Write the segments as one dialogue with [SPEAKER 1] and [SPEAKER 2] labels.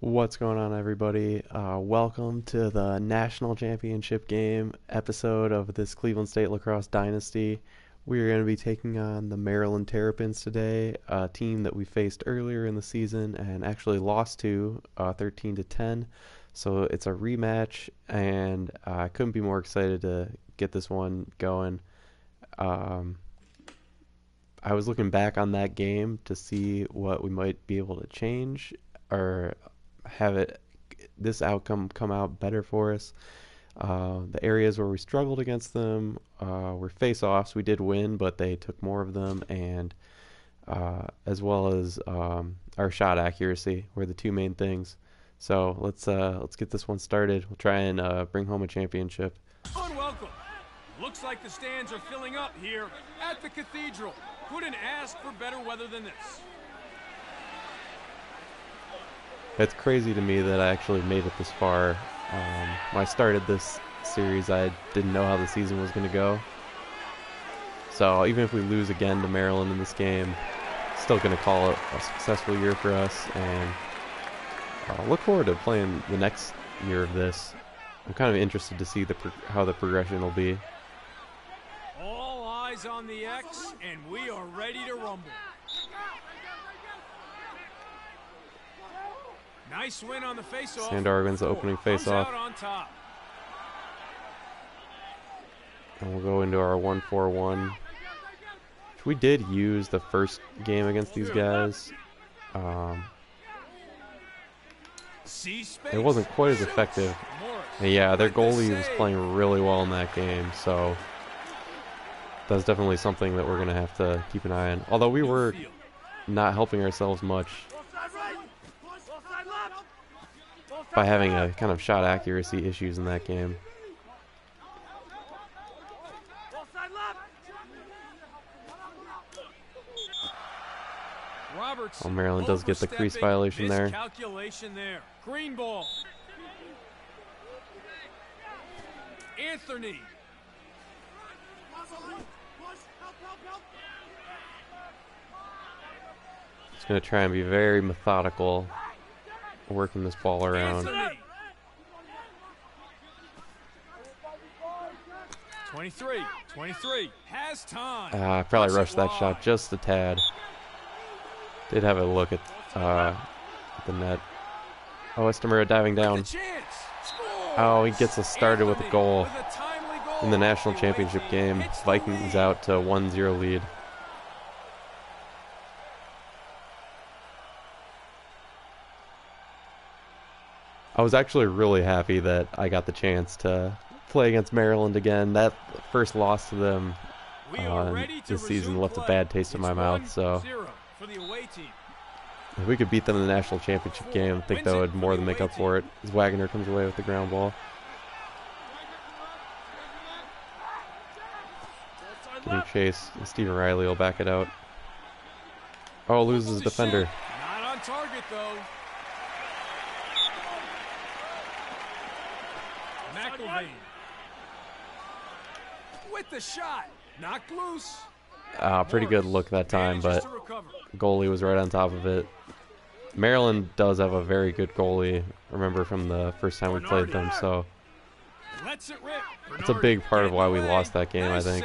[SPEAKER 1] What's going on, everybody? Welcome to the National Championship game episode of this Cleveland State Lacrosse Dynasty. We are going to be taking on the Maryland Terrapins today, a team that we faced earlier in the season and actually lost to 13 to 10. So it's a rematch, and I couldn't be more excited to get this one going. I was looking back on that game to see what we might be able to change or have this outcome come out better for us. The areas where we struggled against them were face-offs. We did win, but they took more of them, and as well as our shot accuracy were the two main things. So let's get this one started. We'll try and bring home a championship.
[SPEAKER 2] Unwelcome. Looks like the stands are filling up here at the Cathedral. Couldn't ask for better weather than this.
[SPEAKER 1] It's crazy to me that I actually made it this far. When I started this series, I didn't know how the season was going to go. So even if we lose again to Maryland in this game, still going to call it a successful year for us, and look forward to playing the next year of this. I'm kind of interested to see how the progression will be.
[SPEAKER 2] All eyes on the X, and we are ready to rumble. Nice win on the face-off.
[SPEAKER 1] Sandar wins the opening face-off. And we'll go into our 1-4-1. Which we did use the first game against these guys. It wasn't quite as effective. And yeah, their goalie was playing really well in that game, so that's definitely something that we're going to have to keep an eye on. Although we were not helping ourselves much by having a kind of shot accuracy issues in that game. Oh, Maryland does get the crease violation there.
[SPEAKER 2] Green ball. Anthony.
[SPEAKER 1] Just going to try and be very methodical working this ball around.
[SPEAKER 2] 23 has time.
[SPEAKER 1] I probably rushed that shot just a tad. Did have a look at the net. Oh, Estamura diving down. Oh, he gets us started with a goal in the national championship game. Vikings out to 1-0 lead. I was actually really happy that I got the chance to play against Maryland again. That first loss to them this season left a bad taste in my mouth, so if we could beat them in the national championship game, I think that would more than make up for it, as Wagner comes away with the ground ball. Getting chased, and Stephen Riley will back it out. Oh, loses defender.
[SPEAKER 2] Not on target, though. McElvain with the shot, knocked loose.
[SPEAKER 1] Pretty good look that time, but goalie was right on top of it. Maryland does have a very good goalie, remember, from the first time we played them, so it's a big part of why we lost that game, I think.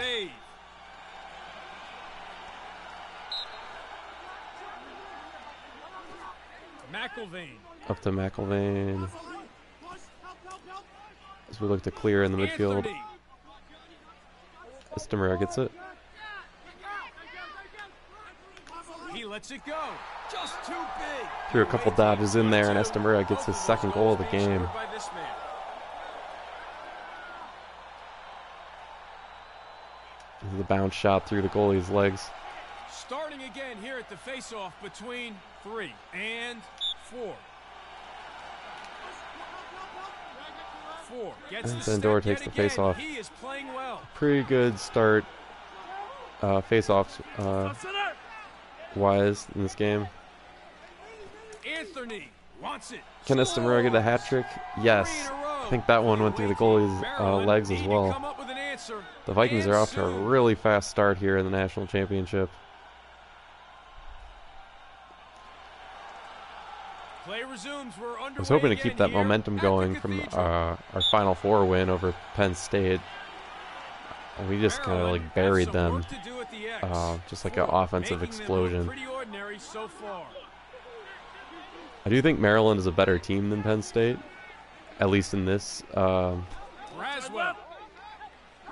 [SPEAKER 1] Up to McElvain. As we look to clear in the midfield. Estamura gets it.
[SPEAKER 2] He lets it go. Just too big.
[SPEAKER 1] Threw a couple dodges in there, and Estamura gets his second goal of the game. The bounce shot through the goalie's legs.
[SPEAKER 2] Starting again here at the face-off between 3 and 4.
[SPEAKER 1] And Sandor takes the face-off. Pretty good start face-offs wise in this game.
[SPEAKER 2] Anthony wants it.
[SPEAKER 1] Can Estamura get a hat trick? Yes. I think that one went through the goalie's legs as well. The Vikings are off to a really fast start here in the national championship.
[SPEAKER 2] Play resumes. We're underway.
[SPEAKER 1] I was hoping to keep that
[SPEAKER 2] here
[SPEAKER 1] momentum
[SPEAKER 2] at
[SPEAKER 1] going
[SPEAKER 2] the
[SPEAKER 1] from
[SPEAKER 2] Cathedral.
[SPEAKER 1] our Final Four win over Penn State. And we just kind of
[SPEAKER 2] Maryland
[SPEAKER 1] like
[SPEAKER 2] has
[SPEAKER 1] buried
[SPEAKER 2] some
[SPEAKER 1] them,
[SPEAKER 2] work to do at the X.
[SPEAKER 1] just like an
[SPEAKER 2] Ford
[SPEAKER 1] offensive
[SPEAKER 2] making them look
[SPEAKER 1] explosion.
[SPEAKER 2] pretty ordinary so far.
[SPEAKER 1] I do think Maryland is a better team than Penn State, at least
[SPEAKER 2] Braswell.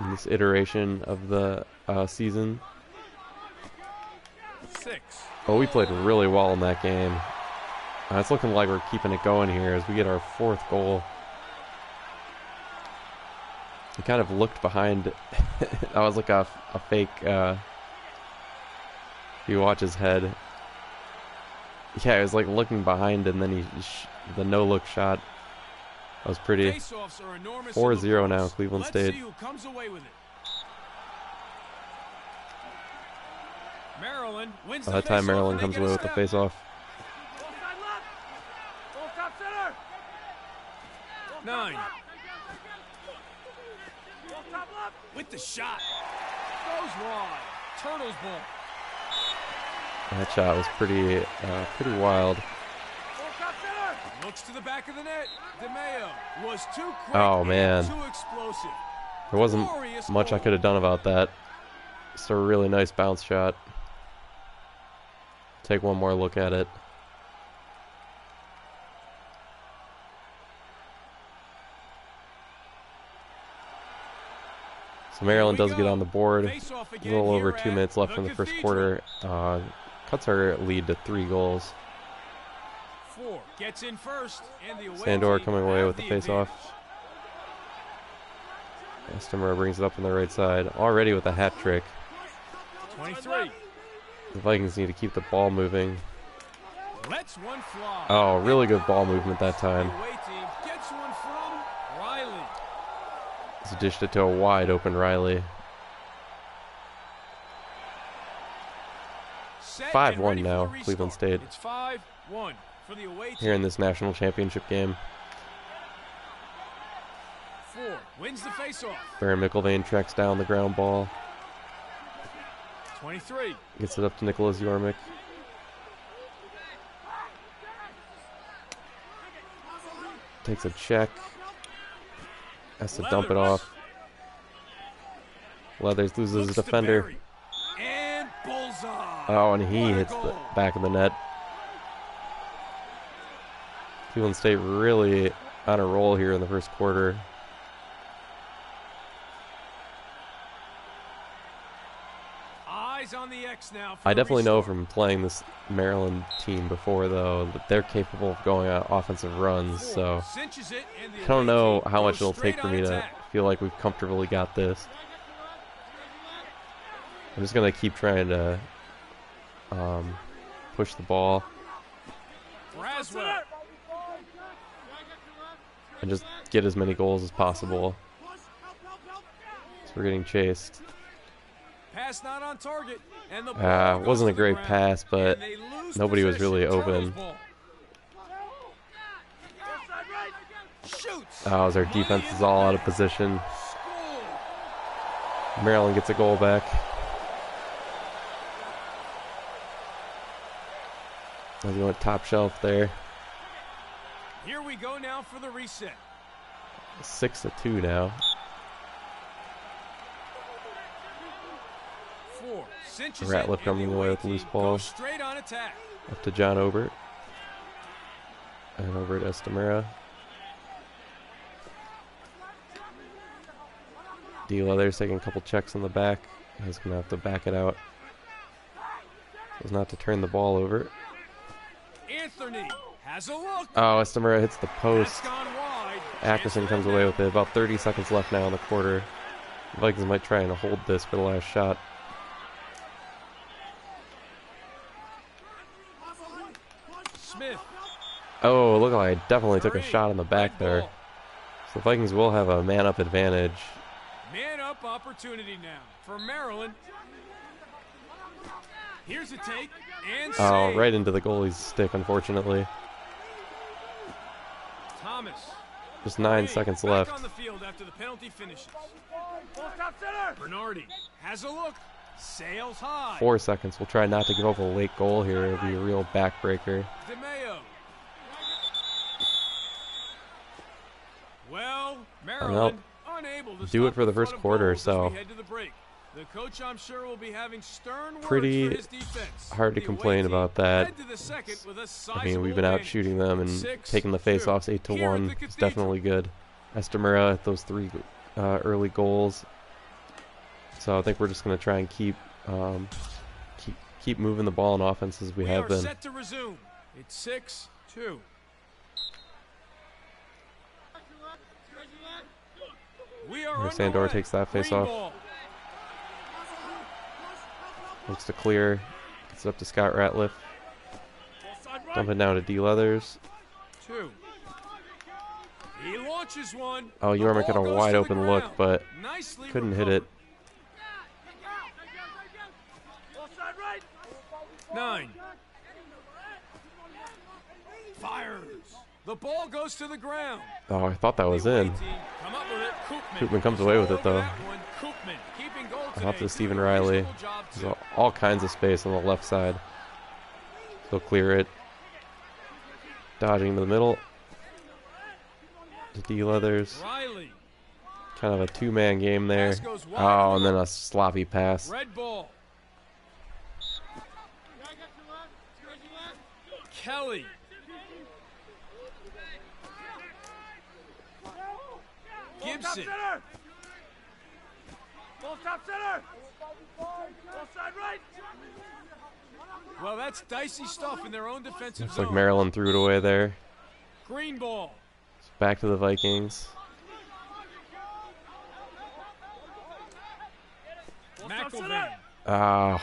[SPEAKER 1] in this iteration of the season.
[SPEAKER 2] 6.
[SPEAKER 1] Oh, we played really well in that game. It's looking like we're keeping it going here as we get our 4th goal. He kind of looked behind. That was like a fake. You watch his head. Yeah, he was like looking behind, and then the no-look shot. That was pretty. 4-0 now, Cleveland State.
[SPEAKER 2] Let's see who comes away with it. Maryland wins
[SPEAKER 1] By that time, Maryland comes away with the face-off.
[SPEAKER 2] 9. With the shot. Goes wide. Turtles ball.
[SPEAKER 1] That shot was pretty wild.
[SPEAKER 2] Looks to the back of the net. DeMeo was too quick.
[SPEAKER 1] Oh, man.
[SPEAKER 2] Too explosive.
[SPEAKER 1] There wasn't
[SPEAKER 2] Glorious
[SPEAKER 1] much I
[SPEAKER 2] goal.
[SPEAKER 1] could have done about that. It's a really nice bounce shot. Take one more look at it. So Maryland does get on the board. A little over 2 minutes left in the first quarter. Cuts our lead to 3 goals.
[SPEAKER 2] 4 gets in first, and the away
[SPEAKER 1] Sandor
[SPEAKER 2] team
[SPEAKER 1] coming away
[SPEAKER 2] have
[SPEAKER 1] with the
[SPEAKER 2] the
[SPEAKER 1] face-off.
[SPEAKER 2] advantage.
[SPEAKER 1] Estimera brings it up on the right side, already with a hat trick.
[SPEAKER 2] 23.
[SPEAKER 1] The Vikings need to keep the ball moving.
[SPEAKER 2] Lets one fly.
[SPEAKER 1] Oh, really good ball movement that time.
[SPEAKER 2] The away team gets one from Riley.
[SPEAKER 1] He's dished it to a wide open Riley.
[SPEAKER 2] Set
[SPEAKER 1] 5-1
[SPEAKER 2] and ready
[SPEAKER 1] now,
[SPEAKER 2] for a
[SPEAKER 1] Cleveland
[SPEAKER 2] restart.
[SPEAKER 1] State.
[SPEAKER 2] It's 5-1 for the away team.
[SPEAKER 1] Here in this national championship game.
[SPEAKER 2] 4 wins the faceoff.
[SPEAKER 1] Baron McIlvain tracks down the ground ball.
[SPEAKER 2] 23.
[SPEAKER 1] Gets it up to Nicholas Yormick. Takes a check. Has to dump it off. Leathers loses his
[SPEAKER 2] Looks to
[SPEAKER 1] defender.
[SPEAKER 2] Barry. And bullseye.
[SPEAKER 1] Oh, and he
[SPEAKER 2] What a
[SPEAKER 1] hits the
[SPEAKER 2] goal.
[SPEAKER 1] back of the net. Cleveland State really on a roll here in the first quarter.
[SPEAKER 2] Eyes on the X now.
[SPEAKER 1] I definitely know from playing this Maryland team before, though, that they're capable of going on offensive runs. So I don't know how much it'll take for me to feel like we've comfortably got this. I'm just going to keep trying to push the ball
[SPEAKER 2] Braswell.
[SPEAKER 1] and just get as many goals as possible. So we're getting chased.
[SPEAKER 2] Pass not on target. And the
[SPEAKER 1] Wasn't a great pass, but nobody was really open. Oh, as our defense is all out of position. Maryland gets a goal back. As we went top shelf there.
[SPEAKER 2] Here we go now for the reset.
[SPEAKER 1] 6-2 now.
[SPEAKER 2] 4 cinches
[SPEAKER 1] Ratliff
[SPEAKER 2] it,
[SPEAKER 1] coming
[SPEAKER 2] and the
[SPEAKER 1] away
[SPEAKER 2] away
[SPEAKER 1] with loose
[SPEAKER 2] team
[SPEAKER 1] ball.
[SPEAKER 2] goes straight on attack.
[SPEAKER 1] Up to John Obert. And over to Estamera. D. Leathers taking a couple checks on the back. He's going to have to back it out. So as not to turn the ball over.
[SPEAKER 2] Anthony has a look.
[SPEAKER 1] Oh, Estamera hits the
[SPEAKER 2] That's
[SPEAKER 1] post.
[SPEAKER 2] gone wide.
[SPEAKER 1] Ackerson comes away with it. About 30 seconds left now in the quarter. The Vikings might try and hold this for the last shot.
[SPEAKER 2] Smith.
[SPEAKER 1] Oh, look like I definitely took a shot in the back there. So the Vikings will have a man-up advantage.
[SPEAKER 2] Man up opportunity now for Maryland. Here's a take and
[SPEAKER 1] Oh,
[SPEAKER 2] save.
[SPEAKER 1] right into the goalie's stick, unfortunately.
[SPEAKER 2] Thomas.
[SPEAKER 1] Just 9
[SPEAKER 2] Hey,
[SPEAKER 1] seconds
[SPEAKER 2] back
[SPEAKER 1] left.
[SPEAKER 2] on the field after the penalty finishes. Bernardi has a look. Sails high.
[SPEAKER 1] 4 seconds. We'll try not to give up a late goal here. It'll be a real backbreaker.
[SPEAKER 2] DeMeo.
[SPEAKER 1] Well,
[SPEAKER 2] Maryland unable to
[SPEAKER 1] do it
[SPEAKER 2] stop
[SPEAKER 1] for the
[SPEAKER 2] flood
[SPEAKER 1] first
[SPEAKER 2] of
[SPEAKER 1] quarter or
[SPEAKER 2] goals as we
[SPEAKER 1] so.
[SPEAKER 2] head to the break. The coach, I'm sure, will be having stern words
[SPEAKER 1] Pretty
[SPEAKER 2] for his defense.
[SPEAKER 1] hard to
[SPEAKER 2] The away
[SPEAKER 1] complain
[SPEAKER 2] team
[SPEAKER 1] about that.
[SPEAKER 2] head to the second with a
[SPEAKER 1] I mean, we've
[SPEAKER 2] sizable
[SPEAKER 1] been out
[SPEAKER 2] advantage.
[SPEAKER 1] shooting them and
[SPEAKER 2] 6-2
[SPEAKER 1] taking the face-offs 8-1.
[SPEAKER 2] here at the
[SPEAKER 1] It's
[SPEAKER 2] Cathedral.
[SPEAKER 1] definitely good. Estamura at those 3 early goals. So I think we're just going to try and keep moving the ball in offense as we have been.
[SPEAKER 2] Set to resume. It's 6-2.
[SPEAKER 1] Sandor takes that face-off. Looks to clear. Gets it up to Scott Ratliff. Dump it down to D. Leathers.
[SPEAKER 2] 2. He launches one.
[SPEAKER 1] Oh, Yormick had a wide open look, but couldn't hit it.
[SPEAKER 2] 9. Fires. The ball goes to the ground.
[SPEAKER 1] Oh, I thought that was in. Koopman comes away with it, though. Off to Stephen Riley. There's all kinds of space on the left side. He'll clear it. Dodging to the middle. To D. Leathers. Kind of a 2-man game there. Oh, and then a sloppy pass.
[SPEAKER 2] Red ball. Kelly. Gibson. Ball top center. Ball side right. Well, that's dicey stuff in their own defensive
[SPEAKER 1] Looks
[SPEAKER 2] zone.
[SPEAKER 1] like Maryland threw it away there.
[SPEAKER 2] Green ball.
[SPEAKER 1] Back to the Vikings.
[SPEAKER 2] McElvain.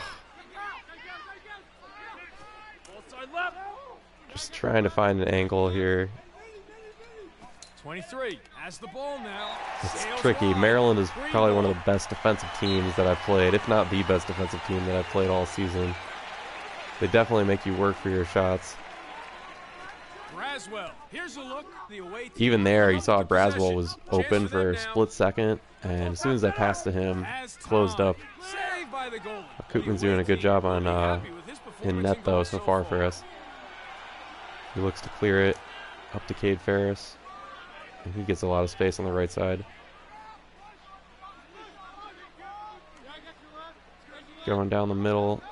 [SPEAKER 1] Just trying to find an angle here.
[SPEAKER 2] 23 has the ball now.
[SPEAKER 1] It's tricky. Maryland is probably one of the best defensive teams that I've played, if not the best defensive team that I've played all season. They definitely make you work for your shots.
[SPEAKER 2] Braswell. Here's a look. The away team.
[SPEAKER 1] Even there, you saw Braswell was open for a split second, and as soon as I passed to him, closed up. Koopman's doing a good job on in net, though, so far for us. He looks to clear it up to Cade Ferris. And he gets a lot of space on the right side. Going down the middle.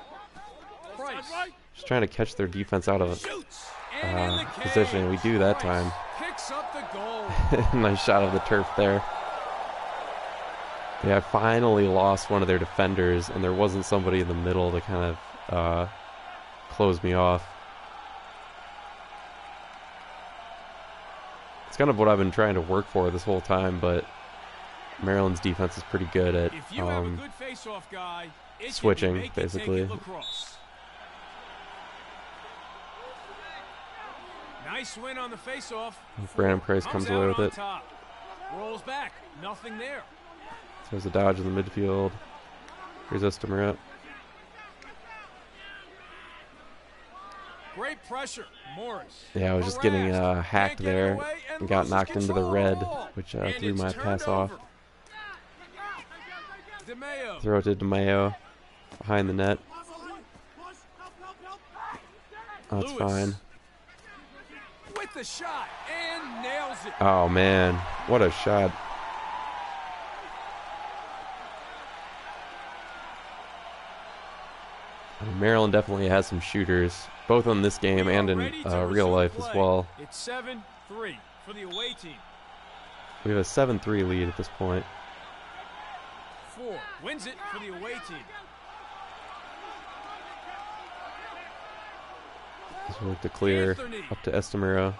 [SPEAKER 1] Just trying to catch their defense out of position. We do that time. Nice shot of the turf there. Yeah, I finally lost one of their defenders, and there wasn't somebody in the middle to kind of close me off. It's kind of what I've been trying to work for this whole time, but Maryland's defense is pretty good at switching, basically.
[SPEAKER 2] Nice win on the face-off.
[SPEAKER 1] Brandon Price comes away with it.
[SPEAKER 2] Rolls back, nothing there.
[SPEAKER 1] There's a dodge in the midfield. Here's Estamura.
[SPEAKER 2] Great pressure, Morris.
[SPEAKER 1] Yeah, I was just getting hacked there and got knocked into the red, which threw my pass off. Throw it to DeMayo behind the net. That's fine.
[SPEAKER 2] With the shot and nails it.
[SPEAKER 1] Oh man, what a shot. I mean, Maryland definitely has some shooters, both in this game and in real life as well.
[SPEAKER 2] It's 7-3 for the away team.
[SPEAKER 1] We have a 7-3 lead at this point.
[SPEAKER 2] 4 wins it for the away team.
[SPEAKER 1] Just look to clear up to Estamura.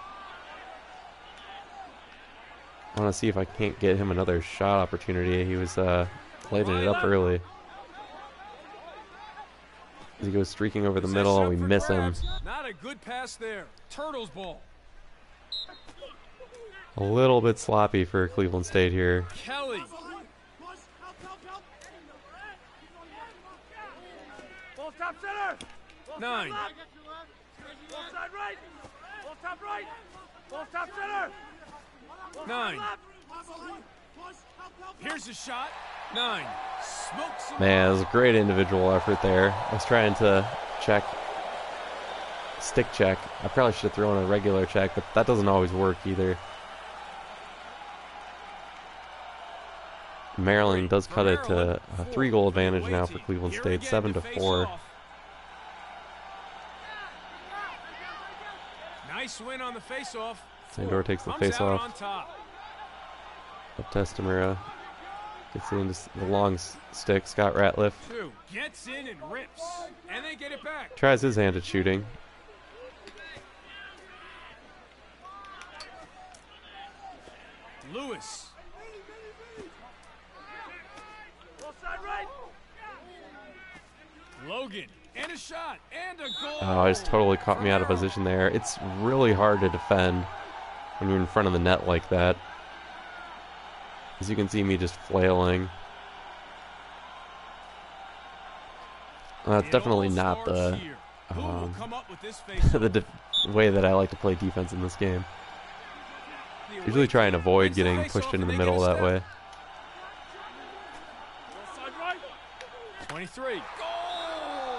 [SPEAKER 1] I want to see if I can't get him another shot opportunity. He was lighting it up early. He goes streaking over the middle, and we miss him.
[SPEAKER 2] Not a good pass there. Turtles ball.
[SPEAKER 1] A little bit sloppy for Cleveland State here.
[SPEAKER 2] Kelly. Ball top center. 9. Ball side right. Ball top right. Ball top center. 9. Here's a shot. 9.
[SPEAKER 1] Man, it was a great individual effort there. I was trying to stick check. I probably should have thrown a regular check, but that doesn't always work either. Maryland does cut it to a 3-goal advantage now for Cleveland State, 7-4.
[SPEAKER 2] Nice win on the face-off.
[SPEAKER 1] Sandor takes the face-off. Up to Estamura. Gets it into the long stick. Scott Ratliff
[SPEAKER 2] gets in and rips, and they get it back.
[SPEAKER 1] Tries his hand at shooting.
[SPEAKER 2] Lewis. Logan, and a shot, and a goal.
[SPEAKER 1] Oh, just totally caught me out of position there. It's really hard to defend when you're in front of the net like that. As you can see me just flailing. That's definitely not the the way that I like to play defense in this game. Usually try and avoid getting pushed into the middle that way.
[SPEAKER 2] 23.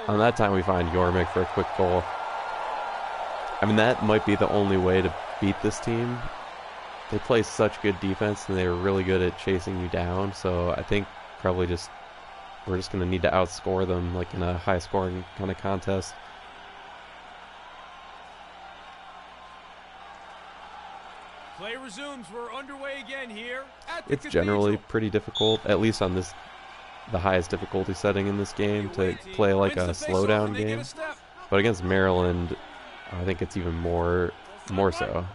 [SPEAKER 1] On that time we find Yormick for a quick goal. I mean, that might be the only way to beat this team. They play such good defense and they're really good at chasing you down, so I think probably we're just going to need to outscore them like in a high scoring kind of contest.
[SPEAKER 2] Play resumes. We're underway again here.
[SPEAKER 1] It's generally pretty difficult, at least on the highest difficulty setting in this game, to play like a slowdown game. But against Maryland, I think it's even more so.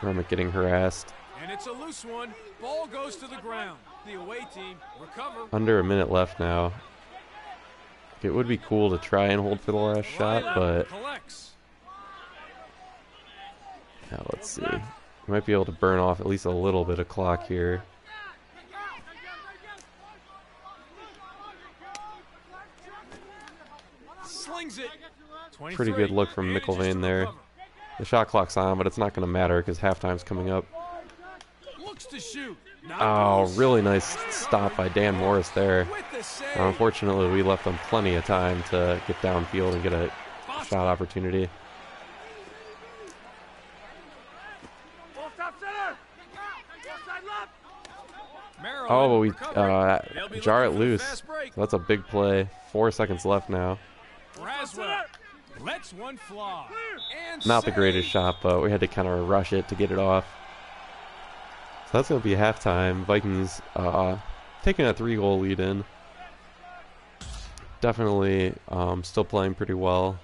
[SPEAKER 1] Romick getting harassed.
[SPEAKER 2] And it's a loose one. Ball goes to the ground. The away team recover.
[SPEAKER 1] Under a minute left now. It would be cool to try and hold for the last shot, but now let's see. We might be able to burn off at least a little bit of clock here.
[SPEAKER 2] Slings it.
[SPEAKER 1] Pretty good look from McIlvain there. The shot clock's on, but it's not going to matter because halftime's coming up.
[SPEAKER 2] Looks to shoot.
[SPEAKER 1] Oh, really nice stop by Dan Morris there. Unfortunately, we left them plenty of time to get downfield and get a shot opportunity. Oh, we jar it loose. That's a big play. 4 seconds left now.
[SPEAKER 2] Lets one fly.
[SPEAKER 1] Not the greatest shot, but we had to kind of rush it to get it off. So that's going to be halftime. Vikings taking a 3-goal lead in. Definitely still playing pretty well.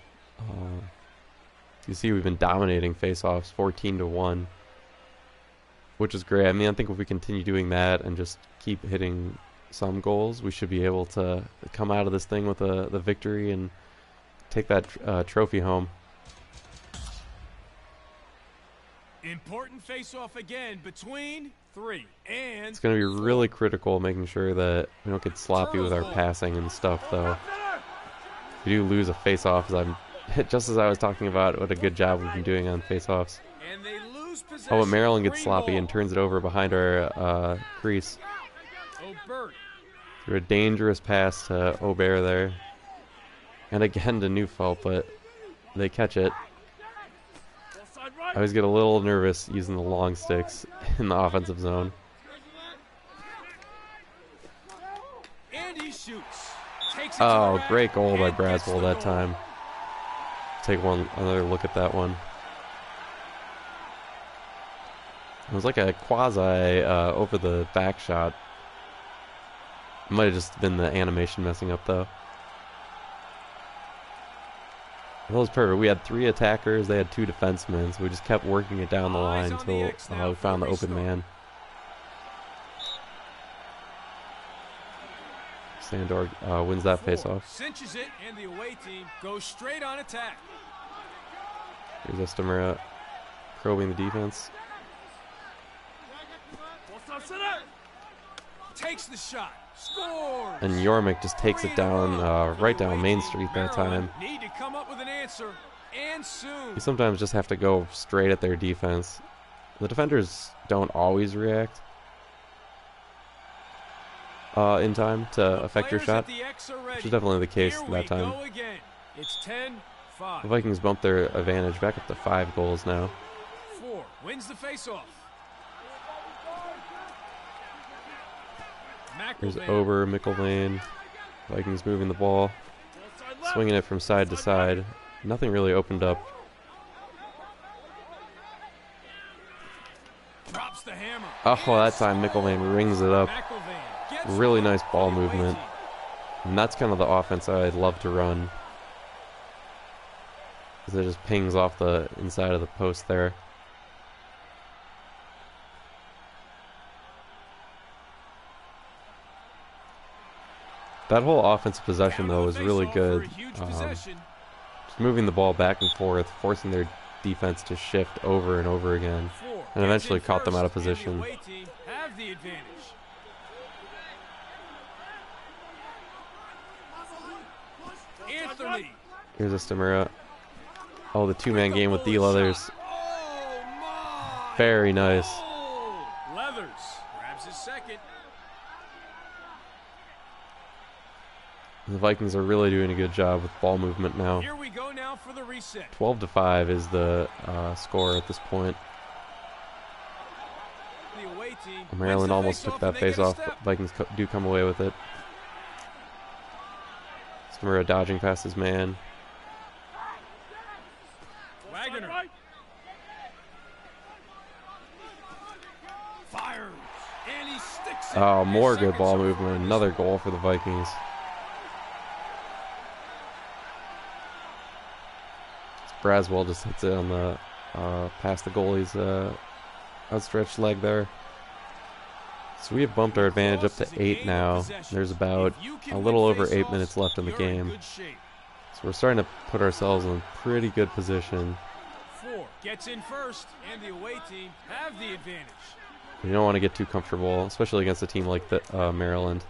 [SPEAKER 1] You see we've been dominating faceoffs 14-1, which is great. I mean, I think if we continue doing that and just keep hitting some goals, we should be able to come out of this thing with the victory and take that trophy home.
[SPEAKER 2] Important face-off again between 3 and
[SPEAKER 1] it's going to be really critical making sure that we don't get sloppy with our passing and stuff, though. If we do lose a face-off, just as I was talking about what a good job we've been doing on face-offs. Oh, but Maryland gets sloppy and turns it over behind our crease. Through a dangerous pass to Aubert there. And again to Neufeld, but they catch it. I always get a little nervous using the long sticks in the offensive zone.
[SPEAKER 2] And he shoots.
[SPEAKER 1] Oh, great goal by Braswell that time. Take another look at that one. It was like a quasi over the back shot. It might have just been the animation messing up though. That was perfect. We had 3 attackers, they had 2 defensemen, so we just kept working it down the line until we found the open man. Sandor wins that faceoff.
[SPEAKER 2] Cinches it, and the away team goes straight on attack.
[SPEAKER 1] Here's Estamura probing the defense.
[SPEAKER 2] Takes the shot. Scores.
[SPEAKER 1] And Yormick just takes it down right down Main Street that time.
[SPEAKER 2] Need to come up with an answer, and soon.
[SPEAKER 1] You sometimes just have to go straight at their defense. The defenders don't always react in time to affect your shot, which is definitely the case that time.
[SPEAKER 2] It's 10-5.
[SPEAKER 1] The Vikings bump their advantage back up to 5 goals now.
[SPEAKER 2] 4 wins the faceoff.
[SPEAKER 1] Here's Ober, McIlvain. Vikings moving the ball. Swinging it from side to side. Nothing really opened up.
[SPEAKER 2] Drops the hammer.
[SPEAKER 1] Oh, that time McIlvain rings it up. Really nice ball movement. And that's kind of the offense I'd love to run. Because it just pings off the inside of the post there. That whole offensive possession, though, was really good. Just moving the ball back and forth, forcing their defense to shift over and over again, and eventually caught them out of position. Here's Estamura. Oh, the two-man game with D. Leathers. Very nice.
[SPEAKER 2] Leathers grabs his second.
[SPEAKER 1] The Vikings are really doing a good job with ball movement now.
[SPEAKER 2] Here we go now for the reset.
[SPEAKER 1] 12-5 is the score at this point.
[SPEAKER 2] The away team
[SPEAKER 1] Maryland almost took that face off, but Vikings do come away with it. Estamura dodging past his man.
[SPEAKER 2] Wagner. Fires. And he sticks it.
[SPEAKER 1] Oh, more good ball movement. Another goal for the Vikings. Braswell just hits it on the past the goalie's outstretched leg there. So we have bumped our advantage up to 8 now. There's about a little over 8 minutes left in the game. So we're starting to put ourselves in a pretty good position.
[SPEAKER 2] 4 gets in first, and the away team have the advantage.
[SPEAKER 1] You don't want to get too comfortable, especially against a team like the Maryland.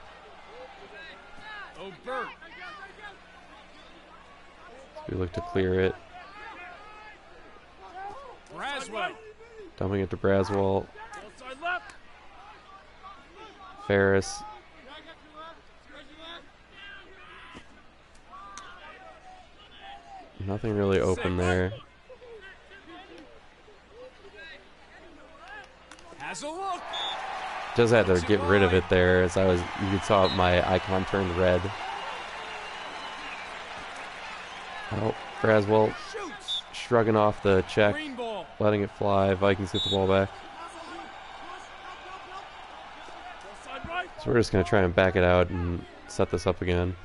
[SPEAKER 2] O'Bert.
[SPEAKER 1] So we look to clear it.
[SPEAKER 2] Braswell.
[SPEAKER 1] Dumping it to Braswell. Ferris. Nothing really open there.
[SPEAKER 2] Has a look.
[SPEAKER 1] Just had to get rid of it there, as you could saw my icon turned red. Oh, Braswell shrugging off the check, letting it fly. Vikings get the ball back. So we're just going to try and back it out and set this up again.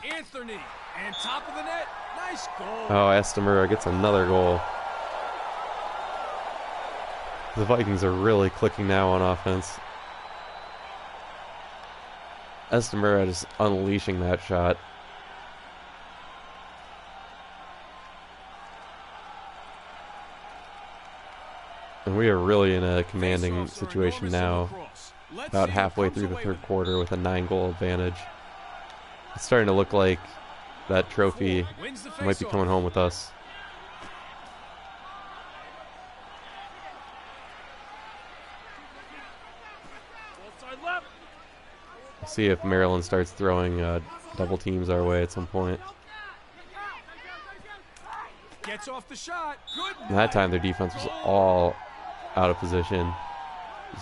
[SPEAKER 2] Anthony, and top of the net. Nice goal.
[SPEAKER 1] Oh, Estamura gets another goal. The Vikings are really clicking now on offense. Estamura just unleashing that shot. And we are really in a commanding situation now, about halfway through the third quarter with a 9-goal advantage. It's starting to look like that trophy might be coming home with us. See if Maryland starts throwing double teams our way at some point.
[SPEAKER 2] Gets off the shot.
[SPEAKER 1] And that time their defense was all out of position.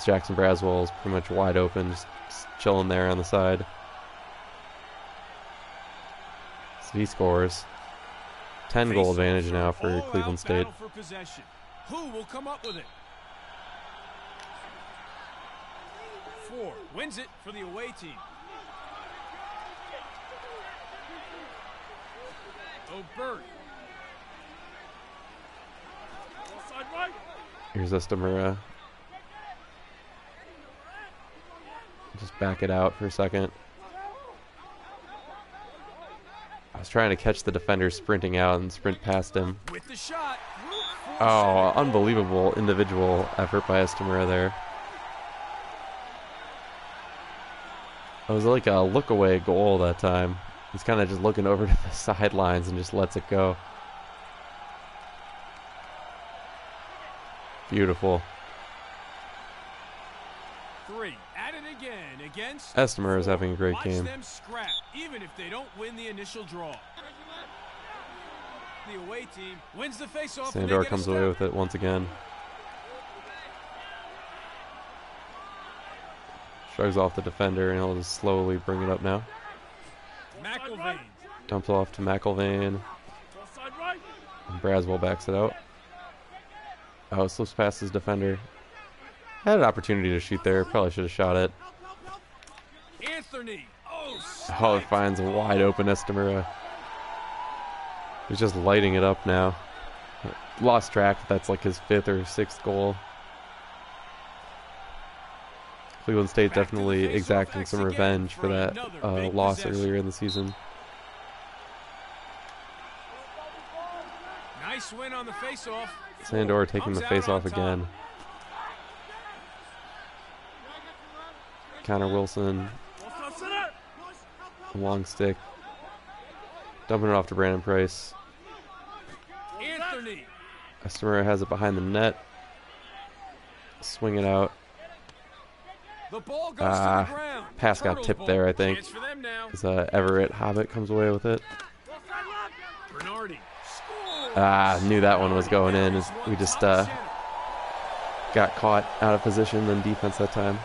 [SPEAKER 1] Jackson Braswell is pretty much wide open, just chilling there on the side. So he scores. 10-goal advantage now for Cleveland State.
[SPEAKER 2] Who will come up with it? 4 wins it for the away team. O'Bert.
[SPEAKER 1] Here's Estamura. Just back it out for a second. I was trying to catch the defender sprinting out and sprint past him.
[SPEAKER 2] With the shot.
[SPEAKER 1] Oh, unbelievable individual effort by Estamura there. It was like a look-away goal that time. He's kind of just looking over to the sidelines and just lets it go. Beautiful.
[SPEAKER 2] 3 at it again against
[SPEAKER 1] Estamura is having a great game.
[SPEAKER 2] Watch them scrap, even if they don't win the initial draw. The away team wins the face-off.
[SPEAKER 1] Sandor comes away with it once again. Shrugs off the defender, and he'll just slowly bring it up now.
[SPEAKER 2] McIlvain.
[SPEAKER 1] Dumps off to McIlvain. And Braswell backs it out. Oh, slips past his defender. Had an opportunity to shoot there. Probably should have shot it.
[SPEAKER 2] Anthony.
[SPEAKER 1] Oh, it finds a wide open Estamura. He's just lighting it up now. Lost track. That's like his 5th or 6th goal. Cleveland State definitely exacting some revenge for that loss earlier in the season.
[SPEAKER 2] Nice win on the face-off.
[SPEAKER 1] Sandor taking the face-off again. Connor Wilson. Long stick. Dumping it off to Brandon Price.
[SPEAKER 2] Anthony.
[SPEAKER 1] Estamura has it behind the net. Swing it out.
[SPEAKER 2] The ball goes to the ground.
[SPEAKER 1] Pass got tipped there, I think. As Everett Hobbit comes away with it.
[SPEAKER 2] Bernardi.
[SPEAKER 1] Knew that one was going in. We just got caught out of position in defense that time.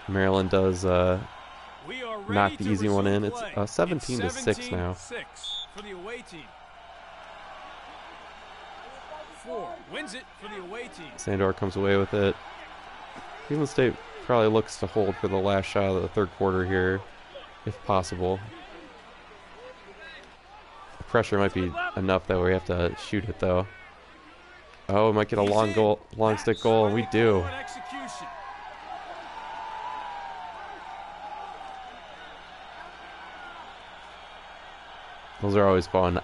[SPEAKER 1] Maryland does knock the easy one in. It's 17-6 now.
[SPEAKER 2] For the away team. 4 wins it for the away team.
[SPEAKER 1] Sandor comes away with it. Cleveland State probably looks to hold for the last shot of the 3rd quarter here, if possible. The pressure might be enough that we have to shoot it, though. Oh, we might get a long stick goal, and we do. Those are always fun.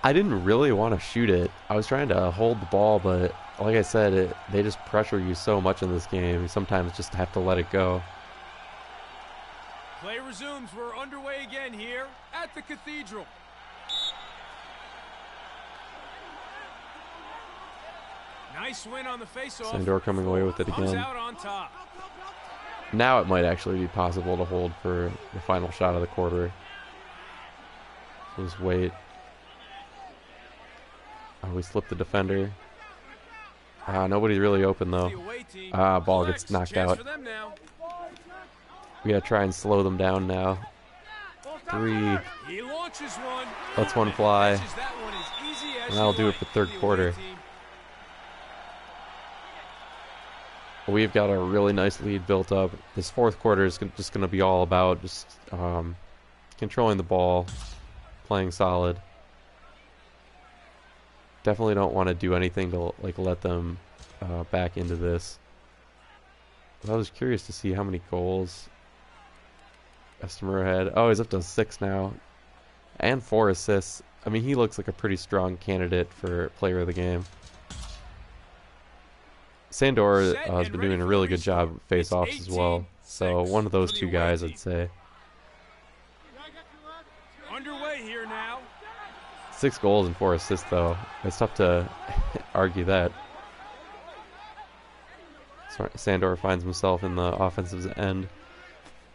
[SPEAKER 1] I didn't really want to shoot it. I was trying to hold the ball, but like I said, they just pressure you so much in this game. You sometimes just have to let it go.
[SPEAKER 2] Play resumes. We're underway again here at the Cathedral. Nice win on the face-off.
[SPEAKER 1] Sandor coming away with it again.
[SPEAKER 2] Out on top.
[SPEAKER 1] Now it might actually be possible to hold for the final shot of the quarter. So just wait. Oh, we slipped the defender. Nobody's really open, though. Ball gets knocked out. We gotta try and slow them down now. 3. Lets one fly. And that'll do it for 3rd quarter. We've got a really nice lead built up. This 4th quarter is just going to be all about just controlling the ball, playing solid. Definitely don't want to do anything to let them back into this. I was curious to see how many goals Estamura had. Oh, he's up to 6 now, and 4 assists. I mean, he looks like a pretty strong candidate for player of the game. Sandor has been doing a really good job with face-offs as well. So one of those 2 guys, I'd say.
[SPEAKER 2] Underway here now.
[SPEAKER 1] 6 goals and 4 assists, though. It's tough to argue that. Sandor finds himself in the offensive end.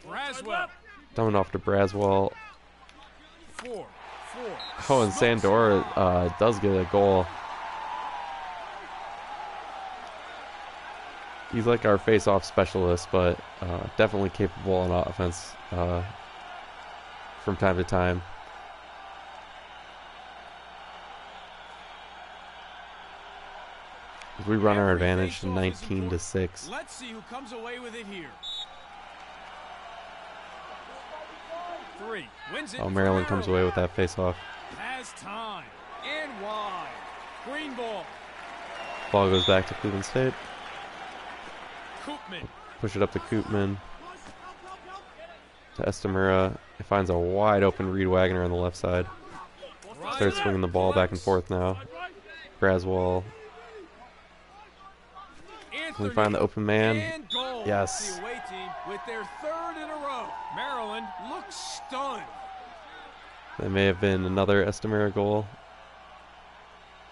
[SPEAKER 2] Braswell.
[SPEAKER 1] Dumping off to Braswell. Oh, and Sandor does get a goal. He's like our face-off specialist, but definitely capable on offense from time to time. We run our advantage to 19-6.
[SPEAKER 2] Let's see who comes away with it here. 3 wins it.
[SPEAKER 1] Oh, Maryland comes away with that face-off.
[SPEAKER 2] Has time and wide. Green ball.
[SPEAKER 1] Ball goes back to Cleveland State.
[SPEAKER 2] Koopman.
[SPEAKER 1] Push it up to Koopman. To Estamura. He finds a wide open Reed Wagner on the left side. Starts swinging the ball back and forth now. Braswell. Can we find the open man? Yes.
[SPEAKER 2] With their 3rd in a row. Maryland looks stunned.
[SPEAKER 1] That may have been another Estamura goal.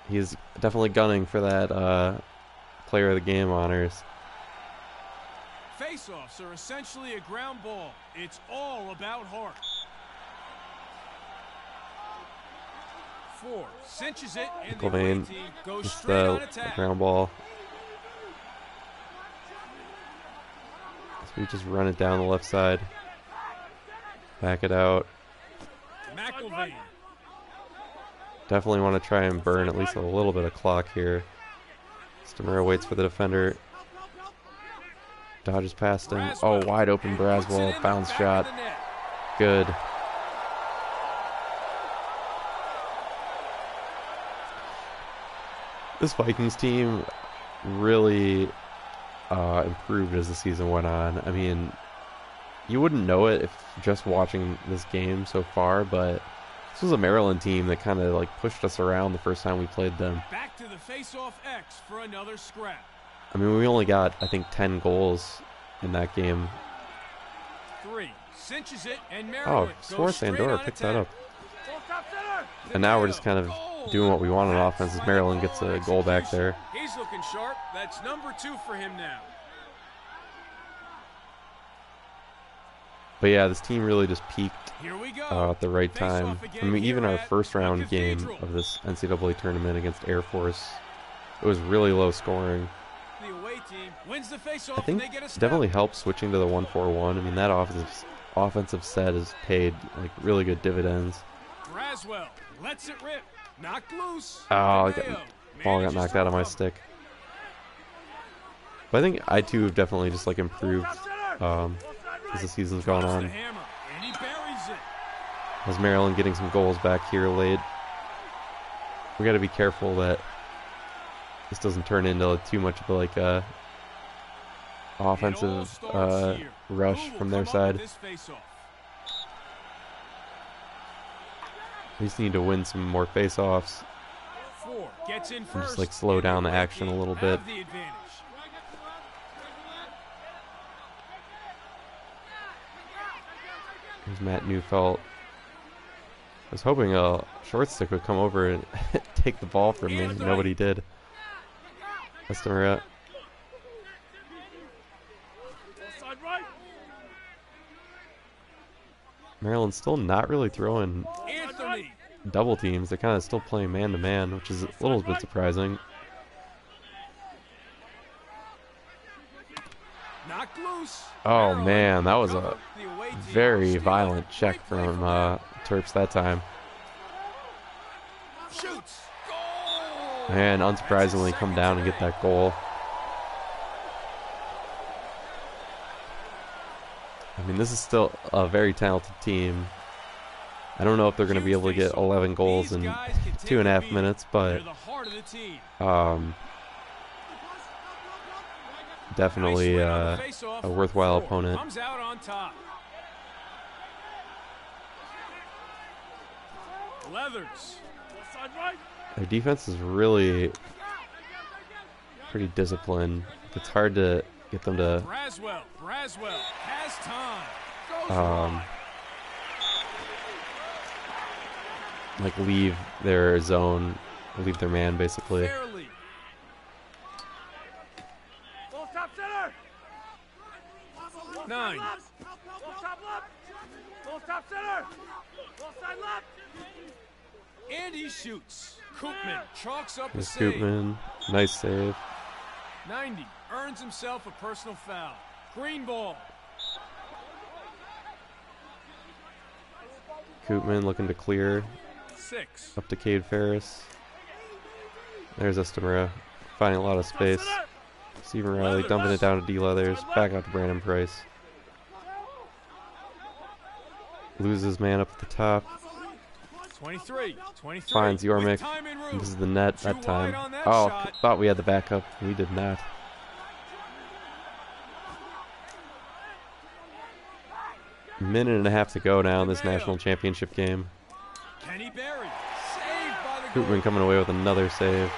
[SPEAKER 1] He's definitely gunning for that player of the game honors.
[SPEAKER 2] Face-offs are essentially a ground ball. It's all about heart. 4 cinches it, and the
[SPEAKER 1] McIlvain
[SPEAKER 2] away team goes
[SPEAKER 1] gets
[SPEAKER 2] straight on
[SPEAKER 1] the
[SPEAKER 2] attack.
[SPEAKER 1] ground ball. So we just run it down the left side. Back it out.
[SPEAKER 2] McIlvain.
[SPEAKER 1] Definitely want to try and burn at least a little bit of clock here. Stamura waits for the defender. Dodges past him. Oh, wide open Braswell. Bounce shot. Good. This Vikings team really improved as the season went on. I mean, you wouldn't know it if just watching this game so far, but this was a Maryland team that kind of like pushed us around the first time we played them.
[SPEAKER 2] Back to the face-off X for another scrap.
[SPEAKER 1] I mean, we only got, I think, 10 goals in that game.
[SPEAKER 2] 3 cinches it, and Maryland goes straight
[SPEAKER 1] Sandora
[SPEAKER 2] on
[SPEAKER 1] picked
[SPEAKER 2] attack.
[SPEAKER 1] that up. And now we're just kind of doing what we want on offense as Maryland gets a goal back there.
[SPEAKER 2] He's looking sharp. That's number 2 for him now.
[SPEAKER 1] But yeah, this team really just peaked
[SPEAKER 2] Here we go.
[SPEAKER 1] at the right time. I mean, even our first round game
[SPEAKER 2] Cathedral.
[SPEAKER 1] of this NCAA tournament against Air Force, it was really low scoring.
[SPEAKER 2] The away team wins the face-off,
[SPEAKER 1] I think
[SPEAKER 2] and they get a stop.
[SPEAKER 1] definitely helped switching to the 1-4-1. I mean, that offensive set has paid like really good dividends.
[SPEAKER 2] Braswell lets it rip. Knocked loose.
[SPEAKER 1] Oh,
[SPEAKER 2] Mayo
[SPEAKER 1] ball got
[SPEAKER 2] manages
[SPEAKER 1] knocked
[SPEAKER 2] to
[SPEAKER 1] out of my
[SPEAKER 2] recover.
[SPEAKER 1] stick. But I think I too have definitely just like improved as the season's gone
[SPEAKER 2] Drops
[SPEAKER 1] on.
[SPEAKER 2] the hammer, and he buries it.
[SPEAKER 1] As Maryland getting some goals back here late. We got to be careful that this doesn't turn into too much of like a offensive
[SPEAKER 2] starts here.
[SPEAKER 1] rush
[SPEAKER 2] Who will
[SPEAKER 1] from their
[SPEAKER 2] come up
[SPEAKER 1] side.
[SPEAKER 2] with this face-off?
[SPEAKER 1] We just need to win some more face-offs.
[SPEAKER 2] 4 gets in
[SPEAKER 1] And
[SPEAKER 2] first.
[SPEAKER 1] just like slow
[SPEAKER 2] and
[SPEAKER 1] down the
[SPEAKER 2] away
[SPEAKER 1] action a
[SPEAKER 2] team
[SPEAKER 1] little bit.
[SPEAKER 2] have the advantage.
[SPEAKER 1] Here's Matt Neufeld. I was hoping a short stick would come over and take the ball from me. Nobody did. Estamara. Maryland's still not really throwing
[SPEAKER 2] Anthony.
[SPEAKER 1] double teams. They're kind of still playing man-to-man, which is a little bit surprising.
[SPEAKER 2] Knocked loose.
[SPEAKER 1] Oh,
[SPEAKER 2] Maryland
[SPEAKER 1] man, that was a
[SPEAKER 2] recovered. The away team
[SPEAKER 1] very
[SPEAKER 2] steals.
[SPEAKER 1] violent check
[SPEAKER 2] Great play
[SPEAKER 1] from
[SPEAKER 2] them.
[SPEAKER 1] Terps that time.
[SPEAKER 2] Shoots. Goal.
[SPEAKER 1] And
[SPEAKER 2] That's his
[SPEAKER 1] unsurprisingly come
[SPEAKER 2] second
[SPEAKER 1] down and get
[SPEAKER 2] today.
[SPEAKER 1] that goal. I mean, this is still a very talented team. I don't know if they're going to be able to get 11 goals
[SPEAKER 2] These
[SPEAKER 1] in
[SPEAKER 2] guys can take
[SPEAKER 1] 2.5
[SPEAKER 2] a beating.
[SPEAKER 1] minutes,
[SPEAKER 2] They're
[SPEAKER 1] but
[SPEAKER 2] the heart of the team.
[SPEAKER 1] definitely
[SPEAKER 2] Nice win on
[SPEAKER 1] a
[SPEAKER 2] the face-off.
[SPEAKER 1] worthwhile
[SPEAKER 2] 4
[SPEAKER 1] opponent.
[SPEAKER 2] comes out on top. Leathers.
[SPEAKER 1] Their defense is really pretty disciplined. It's hard to get them to
[SPEAKER 2] Braswell has time. Goes
[SPEAKER 1] um,
[SPEAKER 2] wide.
[SPEAKER 1] like leave their zone, leave their man basically.
[SPEAKER 2] Fairly.
[SPEAKER 3] Ball top center.
[SPEAKER 2] 9.
[SPEAKER 3] Ball top left. Ball top center. Ball side left.
[SPEAKER 2] And he shoots. Koopman chalks up a
[SPEAKER 1] Here's
[SPEAKER 2] save.
[SPEAKER 1] Koopman, nice save.
[SPEAKER 2] 90 earns himself a personal foul. Green ball.
[SPEAKER 1] Koopman looking to clear
[SPEAKER 2] 6.
[SPEAKER 1] up to Cade Ferris. There's Estamara finding a lot of space. Stephen Riley dumping it down to D. Leathers. Back out to Brandon Price. Loses man up at the top.
[SPEAKER 2] 23.
[SPEAKER 1] Finds
[SPEAKER 2] With
[SPEAKER 1] Yormick.
[SPEAKER 2] time and room.
[SPEAKER 1] And this is the net
[SPEAKER 2] Too
[SPEAKER 1] that
[SPEAKER 2] wide
[SPEAKER 1] time.
[SPEAKER 2] on that
[SPEAKER 1] Oh,
[SPEAKER 2] shot.
[SPEAKER 1] thought we had the backup. We did not. Minute and a half to go now in this national championship game.
[SPEAKER 2] Kenny Berry. Saved by the
[SPEAKER 1] Koopman coming away with another save.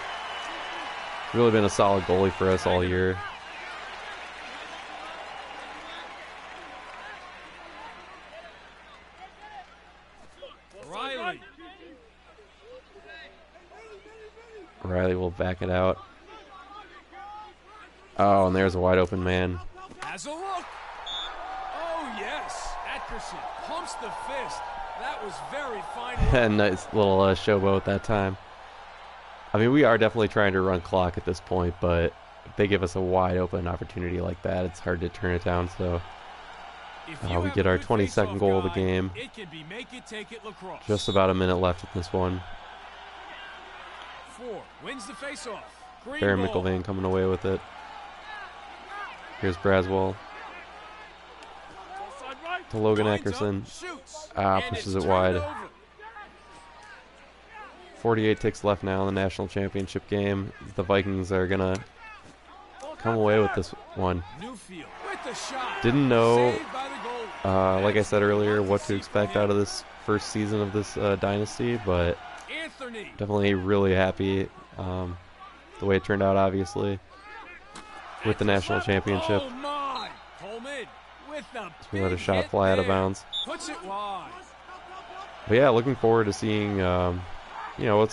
[SPEAKER 1] Really been a solid goalie for us all year.
[SPEAKER 2] Riley.
[SPEAKER 1] Riley will back it out. Oh, and there's a wide open man.
[SPEAKER 2] Has a look. Oh, yes. Atkerson pumps the fist. That was very fine.
[SPEAKER 1] And nice little showboat that time. I mean, we are definitely trying to run clock at this point, but if they give us a wide open opportunity like that, it's hard to turn it down. So we get our 22nd goal of the game.
[SPEAKER 2] It can be make it, take it, lacrosse.
[SPEAKER 1] Just about a minute left in this one.
[SPEAKER 2] 4 wins the face-off.
[SPEAKER 1] Baron McIlvain coming away with it. Here's Braswell. To Logan Eckerson. Pushes it wide. 48 ticks left now in the national championship game. The Vikings are going to come away with this one. Didn't know, like I said earlier, what to expect out of this first season of this Dynasty, but definitely really happy the way it turned out, obviously, with the national championship. We let a shot fly out of bounds. But yeah, looking forward to seeing, you know,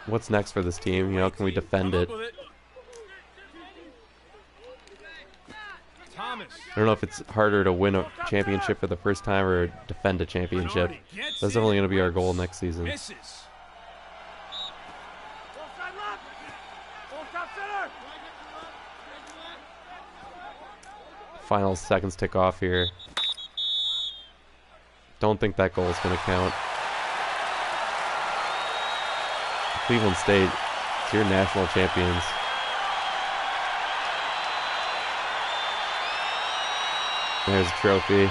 [SPEAKER 1] what's next for this team. You know, can we defend it? I don't know if it's harder to win a championship for the first time or defend a championship. That's definitely going to be our goal next season. Final seconds tick off here. Don't think that goal is going to count. Cleveland State, it's your national champions. There's a trophy.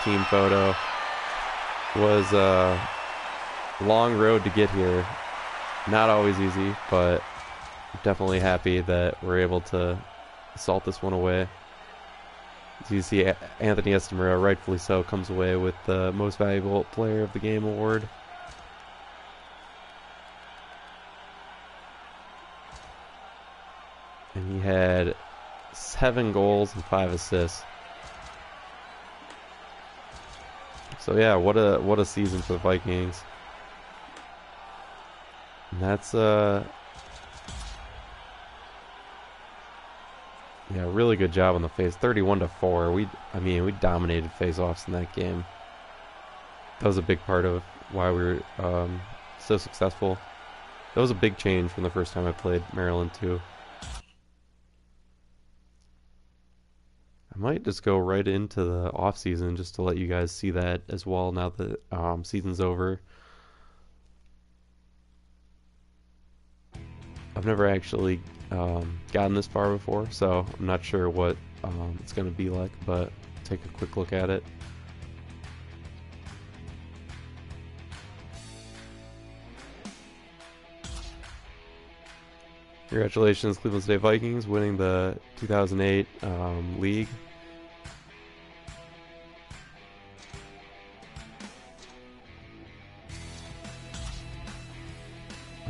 [SPEAKER 1] Team photo. Was a long road to get here. Not always easy, but definitely happy that we're able to assault this one away. As you see, Anthony Estamura, rightfully so, comes away with the Most Valuable Player of the Game award. And he had 7 goals and 5 assists. So yeah, what a season for the Vikings. And that's yeah, really good job on the face. 31-4. We dominated face-offs in that game. That was a big part of why we were so successful. That was a big change from the first time I played Maryland too. I might just go right into the off-season just to let you guys see that as well now that season's over. I've never actually gotten this far before, so I'm not sure what it's going to be like, but take a quick look at it. Congratulations, Cleveland State Vikings, winning the 2008 league.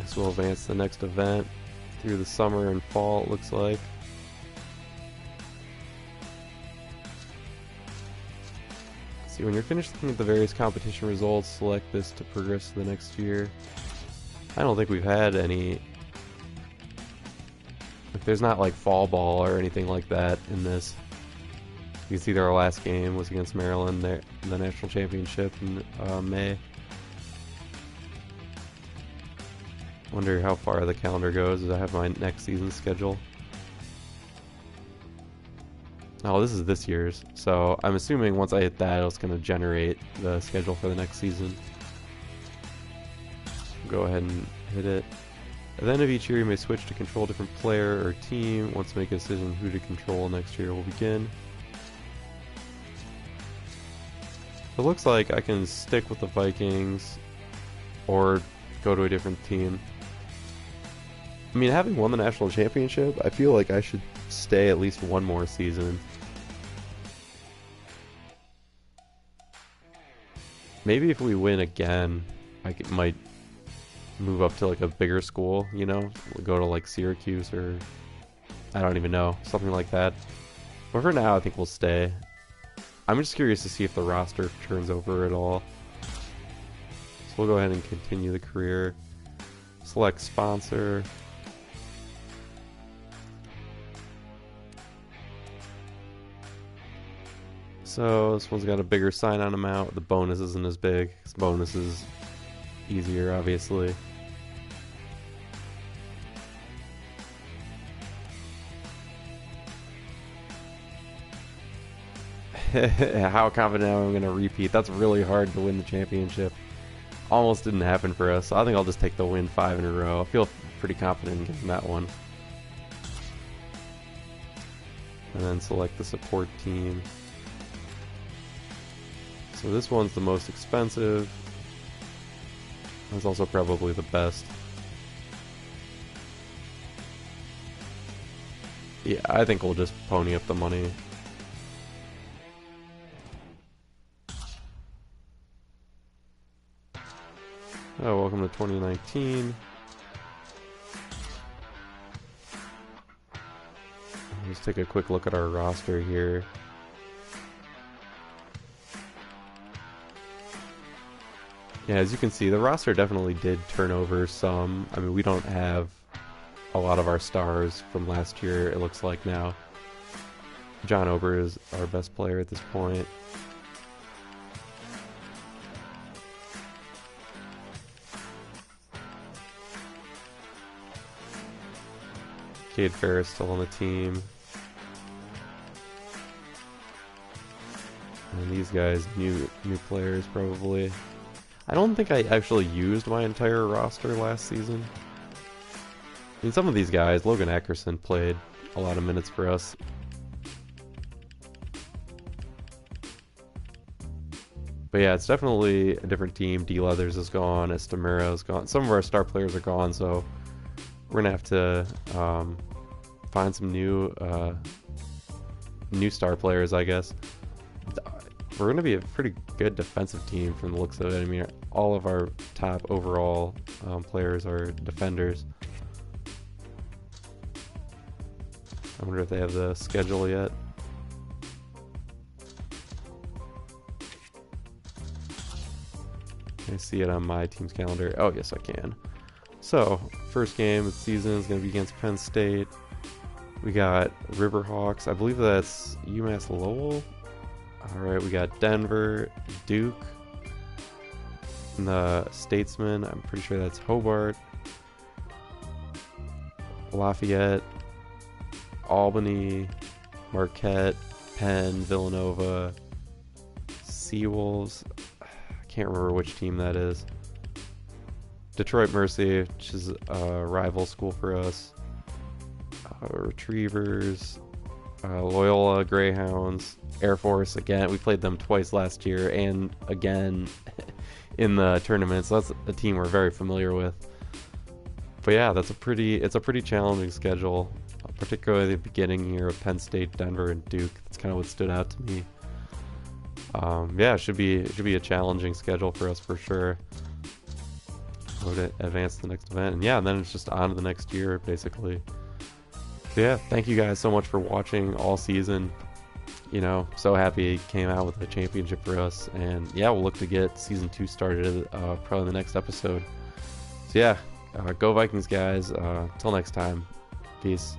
[SPEAKER 1] This will advance to the next event through the summer and fall, it looks like. See, when you're finished looking at the various competition results, select this to progress to the next year. I don't think we've had any. Like, there's not like fall ball or anything like that in this. You can see our last game was against Maryland, there, the national championship in May. Wonder how far the calendar goes as I have my next season schedule. Oh, this is this year's, so I'm assuming once I hit that, it's going to generate the schedule for the next season. Go ahead and hit it. At the end of each year, you may switch to control a different player or team. Once you make a decision who to control, next year will begin. It looks like I can stick with the Vikings or go to a different team. I mean, having won the national championship, I feel like I should stay at least one more season. Maybe if we win again, I might move up to like a bigger school, you know? Go to like Syracuse or I don't even know, something like that. But for now, I think we'll stay. I'm just curious to see if the roster turns over at all. So we'll go ahead and continue the career. Select sponsor. So this one's got a bigger sign-on amount. The bonus isn't as big. This bonus is easier, obviously. How confident am I going to repeat? That's really hard to win the championship. Almost didn't happen for us. So I think I'll just take the win 5 in a row. I feel pretty confident in getting that one. And then select the support team. So this one's the most expensive. It's also probably the best. Yeah, I think we'll just pony up the money. Oh, welcome to 2019. Let's take a quick look at our roster here. Yeah, as you can see, the roster definitely did turn over some. I mean, we don't have a lot of our stars from last year, it looks like now. John Ober is our best player at this point. Cade Ferris still on the team. And these guys, new players probably. I don't think I actually used my entire roster last season. I mean, some of these guys, Logan Ackerson played a lot of minutes for us. But yeah, it's definitely a different team. D. Leathers is gone. Estamera is gone. Some of our star players are gone, so we're gonna have to find some new star players, I guess. We're gonna be a pretty good defensive team from the looks of it. I mean, all of our top overall players are defenders. I wonder if they have the schedule yet. Can I see it on my team's calendar? Oh, yes, I can. So, first game of the season is going to be against Penn State. We got Riverhawks. I believe that's UMass Lowell. Alright, we got Denver, Duke, and the Statesman. I'm pretty sure that's Hobart. Lafayette, Albany, Marquette, Penn, Villanova, Seawolves. I can't remember which team that is. Detroit Mercy, which is a rival school for us. Retrievers, Loyola Greyhounds, Air Force again. We played them twice last year and again in the tournament, so that's a team we're very familiar with. But yeah, it's a pretty challenging schedule, particularly the beginning here of Penn State, Denver, and Duke. That's kind of what stood out to me. Yeah, it should be a challenging schedule for us for sure. We're to advance to the next event, and yeah, and then it's just on to the next year basically. So yeah, thank you guys so much for watching all season. You know, so happy it came out with a championship for us, and yeah, we'll look to get season 2 started probably the next episode. So yeah, go Vikings, guys. Till next time, peace.